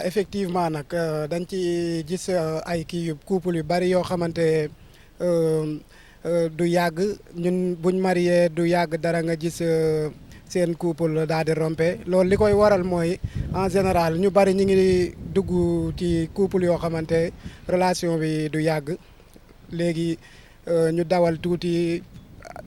effectivement nag dañ ci gis ay kii yu couple yu bari yoo xamante euh, du yàgg ñun buñ marié du yàgg dara nga gis seen couple daal di rompe loolu li koy waral mooy en général ñu bari ñu ngi dugg ci couple yoo xamante relation bi du yàgg léegi ñu dawal tuuti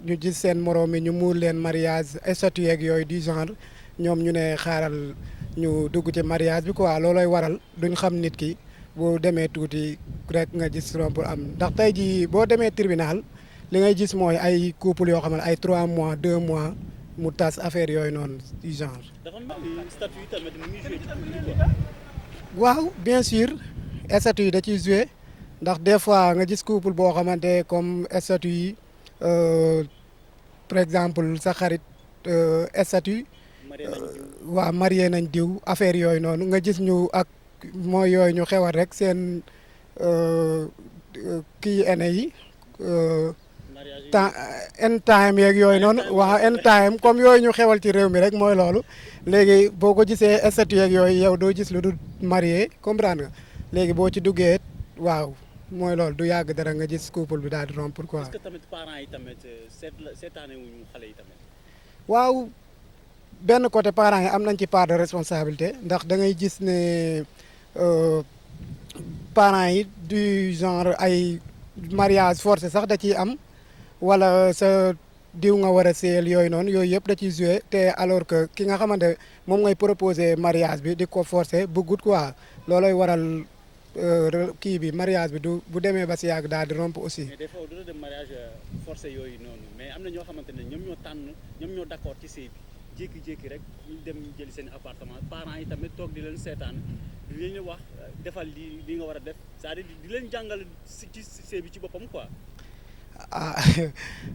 ñu gis seen moroom mi ñu muur leen mariage statut yeeg yooyu du genre ñoom ñu ne xaaral ñu dugg ci mariage bi quoi loolooy waral duñ xam nit ki boo demee tuuti rek nga gis romp am ndax tey jii boo demee tribunal li ngay gis mooy ay couple yoo xam ne ay 3 mois 2 mois mu tas affaire yooyu noonu du genre. dafa mel ni statut yi tamit mu ngi joué ci couple quoi. waaw bien sûr statut yi da ciy joué ndax des fois nga gis couple boo xamante comme statut yi par exemple sa xarit statut waaw marié nañ diw affaire yooyu noonu nga gis ñu ak mooy yooyu ñu xewal rek seen kii ene yi temps en time yeeg yooyu noonu waaw en time comme yooyu ñu xewal ci réew mi rek mooy loolu léegi boo ko gisee statut yeeg yooyu yow doo gis lu du marié comprendre nga léegi boo ci duggee waaw mooy loolu du yàgg dara nga gis couple bi daal di rompre quoi. est-ce que tamit parents yi tamit seetaane wuñu xale yi tamit. waaw benn côté parents yi am nañ ci part de responsabilité ndax da ngay gis ne parents yi du genre ay mariage forcé sax da ciy am wala sa diw nga war a séyal yooyu noonu yooyu yëpp da ciy joué te alors que ki nga xamante moom ngay proposé mariage bi di ko forcé bëggut quoi looloy waral kii bi mariage bi du bu demee ba si yàgg daal di romp aussi. mais des fois au-delà de mariage forcé yooyu noonu mais am na ñoo xamante ne ñoom ñoo tànn ñoom ñoo d'accord ci sëy bi jékki-jékki rek ñu dem jëli seen appartement parents yi tamit toog di leen seetaan di leen wax defal li nga war a def c'est-à-dire di leen jàngal ci sëy bi ci boppam quoi. ah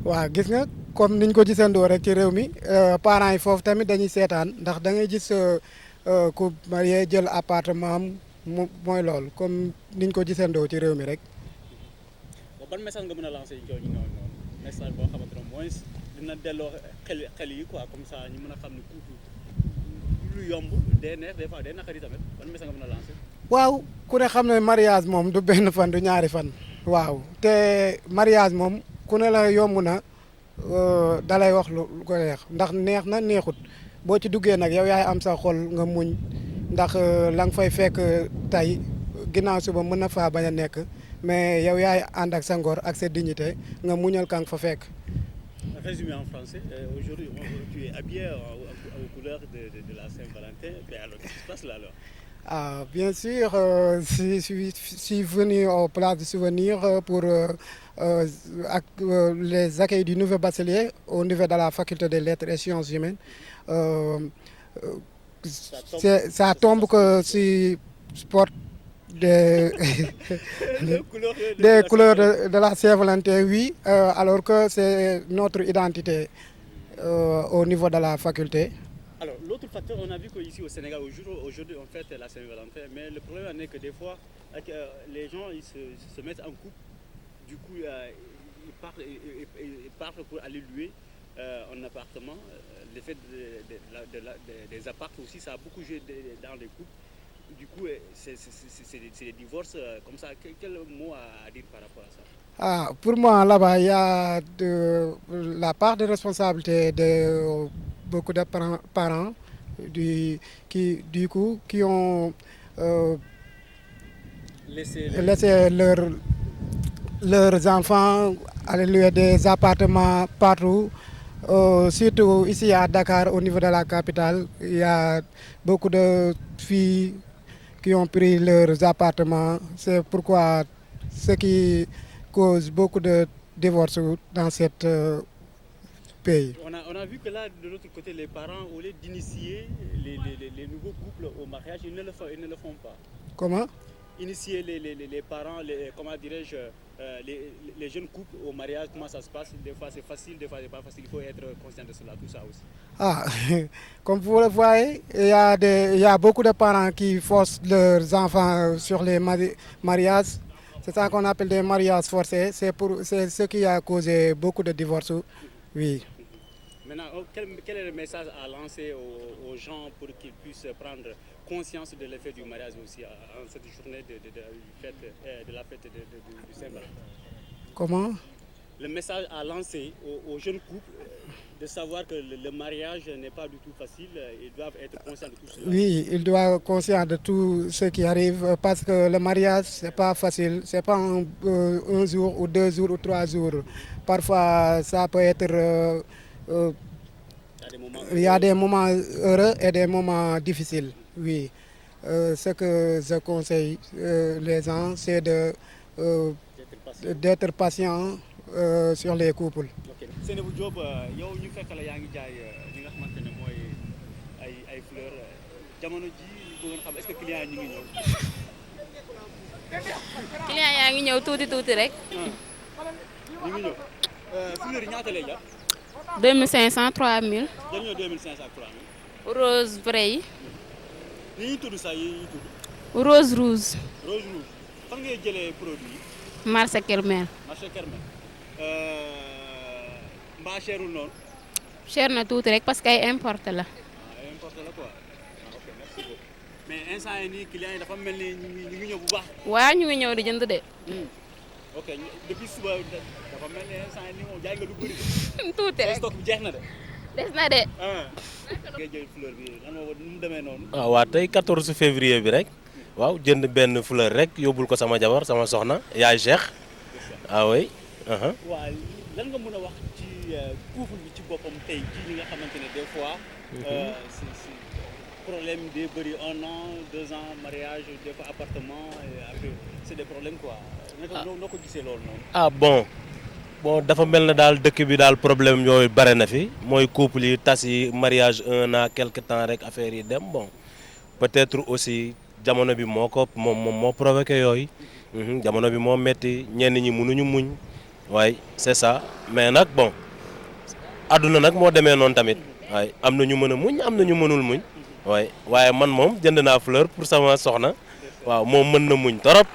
waaw gis nga comme niñ ko gisandoo rek ci réew mi parents yi foofu tamit dañuy seetaan ndax da ngay gis ku marié jël appartement am mooy loolu comme niñ ko gisandoo ci réew mi rek. ban message nga mën a lancer ñooñu noonu message boo xamante ne mooy dina delloo xel yi quoi comme ça ñu mën a xam ne couple lu yomb day neex des fois day naqari tamit ban message nga mën a lancer. waaw ku ne xam ne mariage moom du benn fan du ñaari fan. waaw te mariage moom ku ne la yomb na dalay wax lu ko neex ndax neex na neexut boo ci duggee nag yow yaay am sa xol nga muñ ndax la nga fay fekk tey ginnaaw suba mën na faa bañ a nekk mais yow yaay ànd ak sa ngor ak sa dignité nga muñal ka nga fa fekk. Résumé en français, aujourd'hui tu es habillé aux couleurs de la Saint-Valentin, mais alors qu'est-ce qui se passe là alors? Ah, bien sûr, je suis venu au place de souvenir pour les accueils du nouveau bachelier au niveau de la faculté des lettres et sciences humaines. Ça tombe que si sport des, des couleurs de la Saint-Valentin, oui, alors que c'est notre identité au niveau de la faculté. Alors, l'autre facteur, on a vu qu'ici au Sénégal, aujourd'hui, on fête la Saint-Valentin, mais le problème est que des fois, les gens ils se mettent en couple, du coup, ils partent pour aller louer un appartement. L'effet des appartements aussi, ça a beaucoup joué dans les couples. Du coup, c'est des divorces comme ça. Quel mot à dire par rapport à ça? Ah, pour moi, là-bas, il y a la part de responsabilité de beaucoup de parents qui ont laissé leurs enfants aller louer des appartements partout. Surtout ici à Dakar, au niveau de la capitale, il y a beaucoup de filles qui ont pris leurs appartements. C'est pourquoi ce qui cause beaucoup de divorces dans ce pays. On a vu que là, de l'autre côté, les parents, au lieu d'initier les nouveaux couples au mariage, ils ne le font pas. Comment? Initier les parents, comment dirais-je, les jeunes couples au mariage, comment ça se passe? Des fois c'est facile, des fois c'est pas facile. Il faut être conscient de cela, tout ça aussi. Ah, comme vous le voyez, il y a beaucoup de parents qui forcent leurs enfants sur les mariages. C'est ça qu'on appelle des mariages forcés. C'est ce qui a causé beaucoup de divorces. Oui. Maintenant, quel est le message à lancer aux gens pour qu'ils puissent prendre conscience de l'effet du mariage aussi en cette journée de la fête du Saint-Valentin. Comment? Le message à lancer aux jeunes couples de savoir que le mariage n'est pas du tout facile, ils doivent être conscients de tout cela. Oui, il doit être conscient de tout ce qui arrive parce que le mariage, c'est pas facile. C'est pas un jour ou 2 jours ou 3 jours. Parfois, ça peut être... il y a des moments heureux et des moments difficiles, oui. Ce que je conseille les gens, c'est d'être patient sur les couples. ok Seynabou Diop yow ñu fekk la yaa ngi jaay li nga xamante ne mooy ay fleurs jamono ji ñu bëggoon xam est-ce que clients yi ñu ngi ñëw. client yaa ngi ñëw tuuti tuuti rek. ñu ngi ñëw fleurs yi ñaata lay jar. 2500 3000. jël ñoo 2500 ak 3000. rose vrai yi. ni ñuy tudd sax yi ñuy tudd. rose rouge. rose rouge fan ngay jëlee produit yi. marché Kermel. marché Kermel mbaa cherul noonu. cher na tuuti rek parce que ay importé la. importé la quoi ok merci beaucoup mais instant yii nii clients yi dafa mel ni ñu ngi ñëw bu baax. waa ñu ngi ñëw di jënd de. ok depuis suba dafa mel ni instant yii nii moom jaay nga lu bëri. tuuti rek stock bi jeex na de. des na de. ngay jël fleur bi lan moo nu mu demee noonu. waaw tey 14 février bi rek waaw jënd benn fleur rek yóbbul ko sama jabar sama soxna yaay Cheikh oui. waaw lan nga mën a wax ci couple bi ci boppam tey ci li nga xamante ne des fois. si problème day bëri 1 an 2 ans mariage des fois appartement et après c'est des problèmes quoi. noo ko gisee loolu noonu. bon dafa mel na daal dëkk bi daal problème yooyu bare na fi mooy couple yi tas yi mariage 1 an quelque temps rek affaire yi dem bon peut-être aussi jamono bi moo provoqué yooyu. jamono bi moo metti ñenn ñi mënuñu muñ waaye c'est ça mais nag bon àdduna nag moo demee noonu tamit waaye am na ñu mën a muñ am na ñu mënul muñ waaye man moom jënd naa fleur pour sama soxna waaw moom mën na muñ torop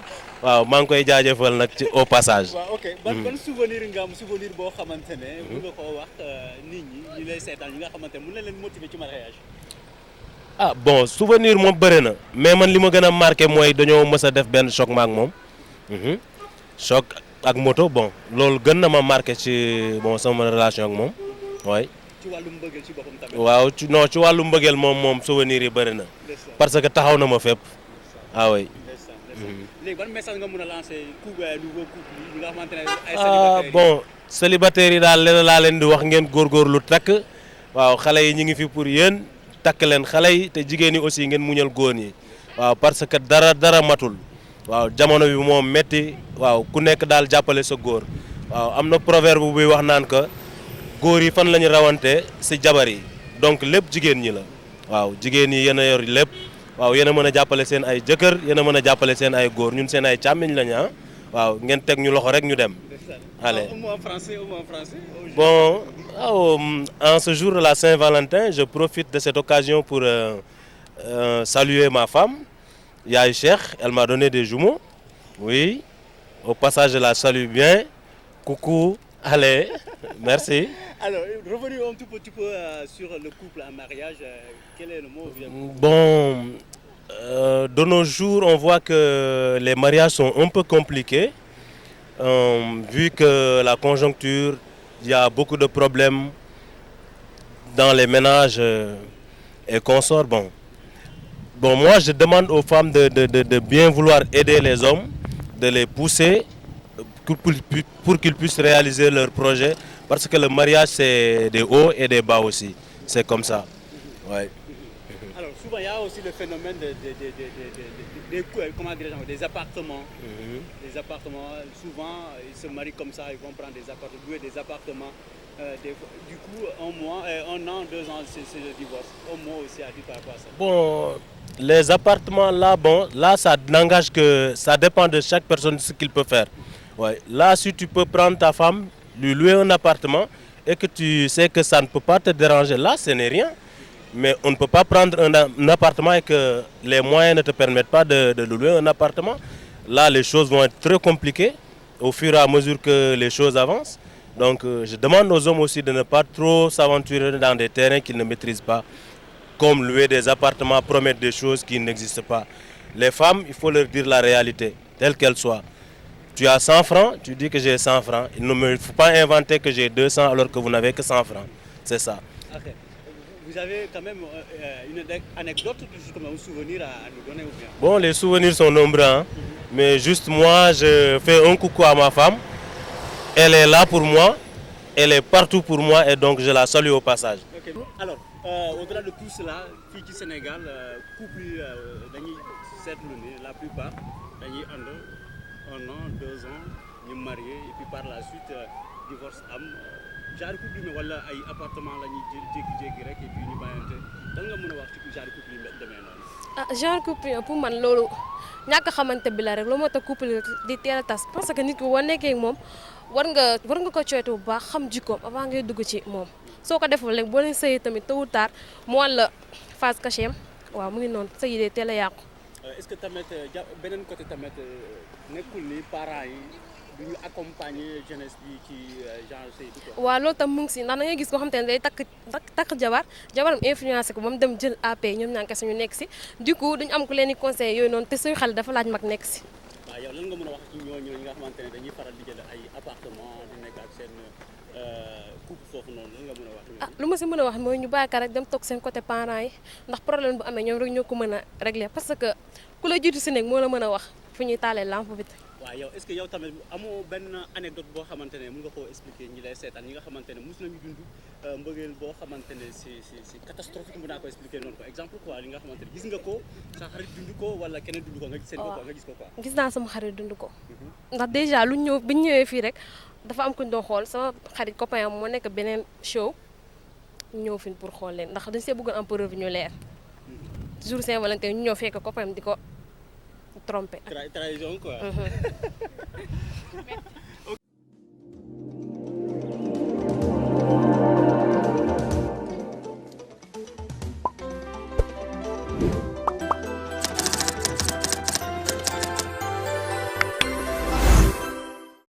waaw maa ngi koy jaajëfal nag ci au passage. waaw ok ban souvenir nga am souvenir boo xamante ne. mën nga koo wax nit ñi lay seetaan ñi nga xamante ne mën na leen motiver ci mariage. bon souvenir moom bëri na mais man li ma gën a marqué mooy dañoo mës a def benn choc ma ak moom. choc ak moto bon loolu gën na ma marqué ci bon sama relation ak moom waay. ci wàllu mbëggeel ci boppam tamit. waaw ci wàllu mbëggeel moom souvenir yi bëri na. parce que taxaw na ma fépp oui. léegi ban message nga mën a lancer nouveau couple yi nga xamante ne ay célibataires bon célibataires yi daal leneen laa leen di wax ngeen góorgóorlu takk waaw xale yi ñu ngi fi pour yéen takk leen xale yi te jigéen yi aussi ngeen muñal góor ñi waaw parce que dara matul. waaw jamono bi moom metti waaw ku nekk daal jàppale sa góor waaw am na proverbe buy wax naan que góor yi fan la ñu rawante si jabar yi donc lépp jigéen ñi la waaw jigéen yi yéen a yor lépp waaw yéen a mën a jàppale seen ay jëkkër yéen a mën a jàppale seen ay góor ñun seen ay càmmiñ lañu waaw ngeen teg ñu loxo rek ñu dem. allez un mot en français. bon en ce jour de la Saint-Valentin je profite de cette occasion pour saluer ma femme. Yaay Cheikh, elle m'a donné des jumeaux. Oui. Au passage, je la salue bien. Coucou. Allez, merci. Alors, revenons un tout petit peu sur le couple en mariage. Quel est le mot? Bon, de nos jours, on voit que les mariages sont un peu compliqués. Vu que la conjoncture, il y a beaucoup de problèmes dans les ménages et consorts. Bon, moi, je demande aux femmes de bien vouloir aider les hommes, de les pousser pour qu'ils puissent réaliser leurs projets. Parce que le mariage, c'est des hauts et des bas aussi. C'est comme ça. Ouais. Alors, souvent, il y a aussi le phénomène des appartements. Les appartements, souvent, ils se marient comme ça, ils vont prendre des appartements. Du coup, 1 an, 2 ans, c'est le divorce. Un mot aussi à dire par rapport à ça. Bon, les appartements là, ça n'engage que ça dépend de chaque personne ce qu'il peut faire. Ouais. Là, si tu peux prendre ta femme, lui louer un appartement et que tu sais que ça ne peut pas te déranger, là, ce n'est rien. Mais on ne peut pas prendre un appartement et que les moyens ne te permettent pas de louer un appartement. Là, les choses vont être très compliquées au fur et à mesure que les choses avancent. Donc, je demande aux hommes aussi de ne pas trop s'aventurer dans des terrains qu'ils ne maîtrisent pas. comme louer des appartements, promettre des choses qui n'existent pas. Les femmes, il faut leur dire la réalité, telle qu'elle soit. Tu as 100 francs, tu dis que j'ai 100 francs. Il ne me faut pas inventer que j'ai 200 alors que vous n'avez que 100 francs. C'est ça. Ok. Vous avez quand même une anecdote, justement, un souvenir à nous donner ou bien? Bon, les souvenirs sont nombreux, hein. Mais juste moi, je fais un coucou à ma femme. Elle est là pour moi, elle est partout pour moi et donc je la salue au passage. Ok. Alors, au-delà de tout cela, fii ci Sénégal couple yi dañuy seetlu ni la plupart dañuy ànd 1 an 2 ans ñu marié et puis par la suite divorce am genre couple yi wala ay appartement la ñuy jékki-jékki rek et puis ñu bàyyante dan nga mën a wax ci genre couple yi demee noonu. ah genre couple pour man loolu ñàkk xamante bi la rek lu moo tax couple di teel a tas parce que nit ki boo nekkee ak moom war nga ko coytu bu baax xam jikkoom avant ngay dugg ci moom soo ko deful rek boo leen sëyee tamit tôt ou tard mu wan la phase cachée waaw mu ngi noonu sëy dee teel a yàqu. Est-ce que tamit beneen côté tamit nekkul ni parents yi du ñu accompagner jeunesse bi ci genre sëy bi quoi. waaw loolu tam mu ngi si ndax da ngay gis koo xam te ne day takk jabaram influencé ko ba mu dem jël AP ñoom ñaa kese ñu nekk si du coup duñu am ku leen di conseillé yooyu noonu te suñu xale dafa laaj mag nekk si. waaw yow lan nga mën a wax ci ñooñu ñi nga xamante ne dañuy faral di jël ay appartement di nekk ak seen couple foofu noonu lan nga mën a wax. ah lu ma si mën a wax mooy ñu bàyyi ko rek dem toog seen côté parents yi ndax problème bu amee ñoom rek ñoo ko mën a régler parce que ku la jiitu si nekk moo la mën a wax fu ñuy taalee lampe bi. waaw yow est-ce que yow tamit amoo benn anecdote boo xamante ne mën nga koo expliquer ñi lay seetaan ñi nga xamante ne mos nañu dund mbëggeel boo xamante ne si catastrophique mën naa ko expliquer noonu ko exemple quoi li nga xamante ne gis nga ko sa xarit dund ko wala keneen dund ko nga gis seen bopp nga gis ko quoi. gis naa sama xarit dund ko ndax déjà lu ñëw bi ñu ñëwee fii rek dafa am kuñ doon xool sama xarit copain moo nekk beneen show ñëw fi pour xool leen ndax dañ see bëggoon am preuve ñu leer jour Saint-Valentin ñu ñëw fekk copain di ko trompé. Trahison quoi.